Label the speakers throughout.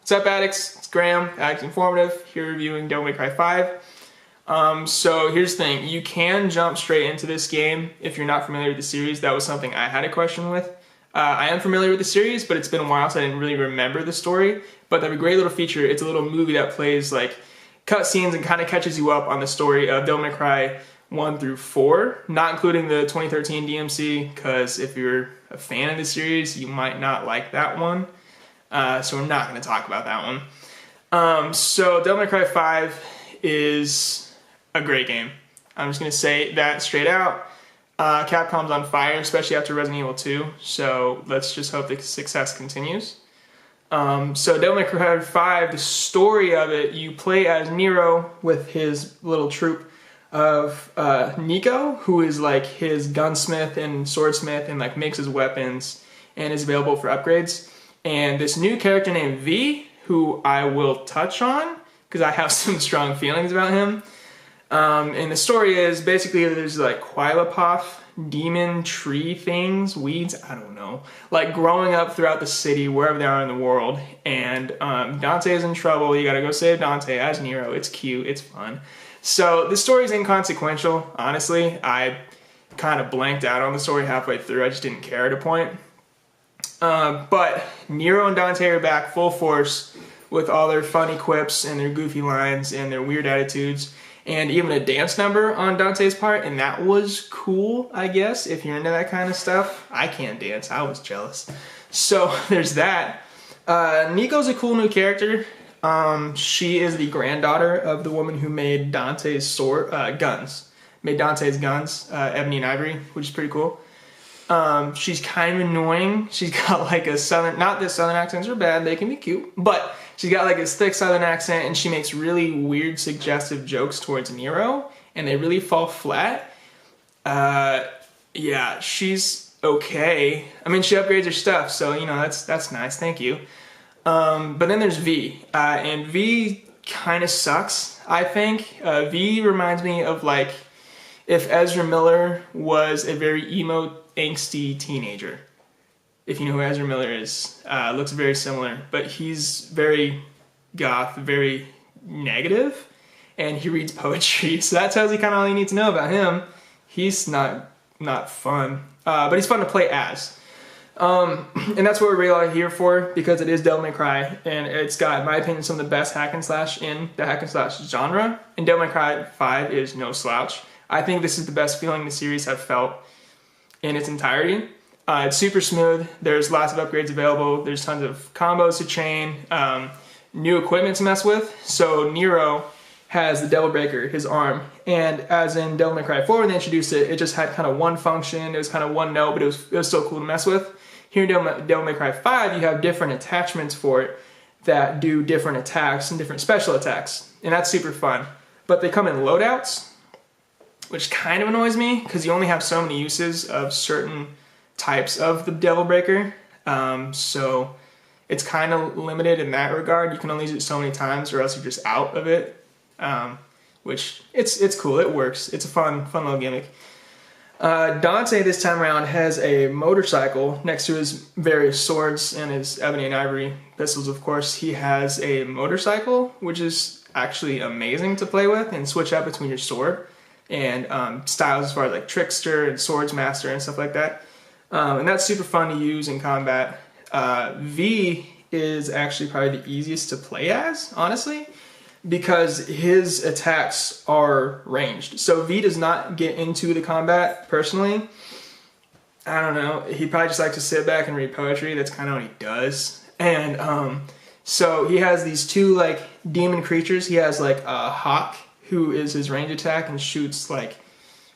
Speaker 1: What's up, Addicts? It's Graham, Addicts Informative, here reviewing Devil May Cry 5. So here's the thing, you can jump straight into this game if you're not familiar with the series. That was something I had a question with. I am familiar with the series, but it's been a while, so I didn't really remember the story. But they have a great little feature. It's a little movie that plays like cutscenes and kind of catches you up on the story of Devil May Cry 1 through 4, not including the 2013 DMC, because if you're a fan of the series, you might not like that one. So we're not going to talk about that one. So Devil May Cry 5 is a great game. I'm just going to say that straight out. Capcom's on fire, especially after Resident Evil 2, so let's just hope the success continues. So Devil May Cry 5, the story of it, you play as Nero with his little troupe of Nico, who is like his gunsmith and swordsmith and like makes his weapons and is available for upgrades. And this new character named V, who I will touch on because I have some strong feelings about him. And the story is basically there's like Quilapop demon tree things, weeds, I don't know, like growing up throughout the city, wherever they are in the world. And Dante is in trouble. You gotta go save Dante as Nero. It's cute, it's fun. So the story is inconsequential, honestly. I kind of blanked out on the story halfway through. I just didn't care at a point. But Nero and Dante are back full force with all their funny quips and their goofy lines and their weird attitudes, and even a dance number on Dante's part, and that was cool, I guess, if you're into that kind of stuff. I can't dance, I was jealous. So there's that. Nico's a cool new character. She is the granddaughter of the woman who made Dante's guns. Made Dante's guns, Ebony and Ivory, which is pretty cool. She's kind of annoying. She's got like a southern, not that southern accents are bad, they can be cute, but she's got like this thick southern accent and she makes really weird suggestive jokes towards Nero and they really fall flat. Yeah, she's okay. I mean, she upgrades her stuff, so you know, that's nice, thank you. But then there's V, and V kind of sucks, I think. V reminds me of like if Ezra Miller was a very emo, angsty teenager. If you know who Ezra Miller is, looks very similar, but he's very goth, very negative, and he reads poetry, so that tells you kind of all you need to know about him. He's not fun, but he's fun to play as. And that's what we're really here for, because it is Devil May Cry, and it's got, in my opinion, some of the best hack and slash in the hack and slash genre, and Devil May Cry 5 is no slouch. I think this is the best feeling the series have felt in its entirety. It's super smooth, there's lots of upgrades available, there's tons of combos to chain, new equipment to mess with. So Nero has the Devil Breaker, his arm, and as in Devil May Cry 4 when they introduced it, it just had kind of one function, it was kind of one note, but it was still cool to mess with. Here in Devil May Cry 5, you have different attachments for it that do different attacks and different special attacks, and that's super fun. But they come in loadouts, which kind of annoys me, because you only have so many uses of certain types of the Devil Breaker, so it's kind of limited in that regard. You can only use it so many times or else you're just out of it, which it's cool, it works, it's a fun little gimmick. Dante this time around has a motorcycle next to his various swords and his ebony and ivory pistols, of course. He has a motorcycle, which is actually amazing to play with and switch out between your sword and styles as far as like Trickster and Swordsmaster and stuff like that. And that's super fun to use in combat. V is actually probably the easiest to play as, honestly, because his attacks are ranged. So V does not get into the combat, personally. I don't know, he probably just likes to sit back and read poetry, that's kind of what he does. And so he has these two like demon creatures. He has like a hawk, who is his range attack and shoots like,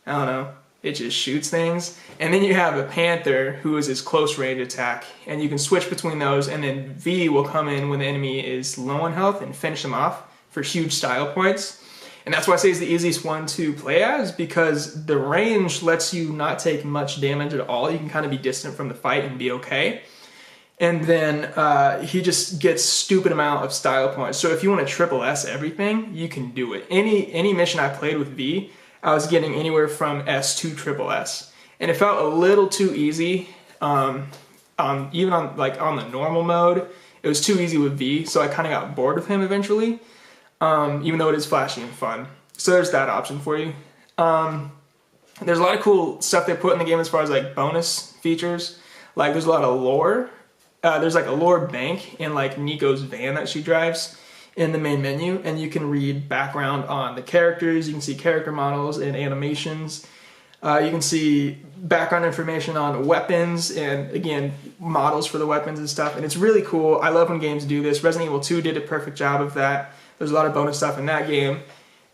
Speaker 1: I don't know, it just shoots things. And then you have a panther who is his close range attack, and you can switch between those, and then V will come in when the enemy is low on health and finish them off for huge style points. And that's why I say it's the easiest one to play as, because the range lets you not take much damage at all. You can kind of be distant from the fight and be okay. And then he just gets stupid amount of style points. So if you want to triple S everything, you can do it. Any mission I played with V, I was getting anywhere from S to triple S. And it felt a little too easy, even on the normal mode. it was too easy with V, so I kind of got bored with him eventually, even though it is flashy and fun. So there's that option for you. There's a lot of cool stuff they put in the game as far as like bonus features. Like there's a lot of lore. There's like a lore bank in like Nico's van that she drives in the main menu, and you can read background on the characters. You can see character models and animations. You can see background information on weapons and, again, models for the weapons and stuff. And it's really cool. I love when games do this. Resident Evil 2 did a perfect job of that. There's a lot of bonus stuff in that game.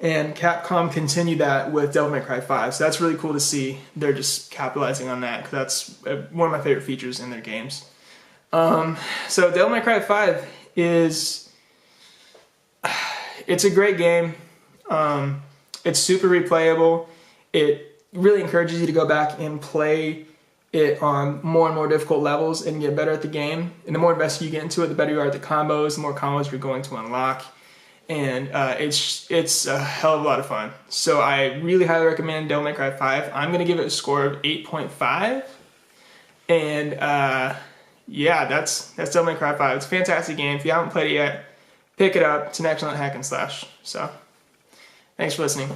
Speaker 1: And Capcom continued that with Devil May Cry 5. So that's really cool to see. They're just capitalizing on that, because that's one of my favorite features in their games. So Devil May Cry 5 is... It's a great game. It's super replayable. It really encourages you to go back and play it on more and more difficult levels and get better at the game. And the more invested you get into it, the better you are at the combos, the more combos you're going to unlock. And it's a hell of a lot of fun. So I really highly recommend Devil May Cry 5. I'm going to give it a score of 8.5. And yeah, that's Devil May Cry 5. It's a fantastic game. If you haven't played it yet, pick it up. It's an excellent hack and slash. So thanks for listening.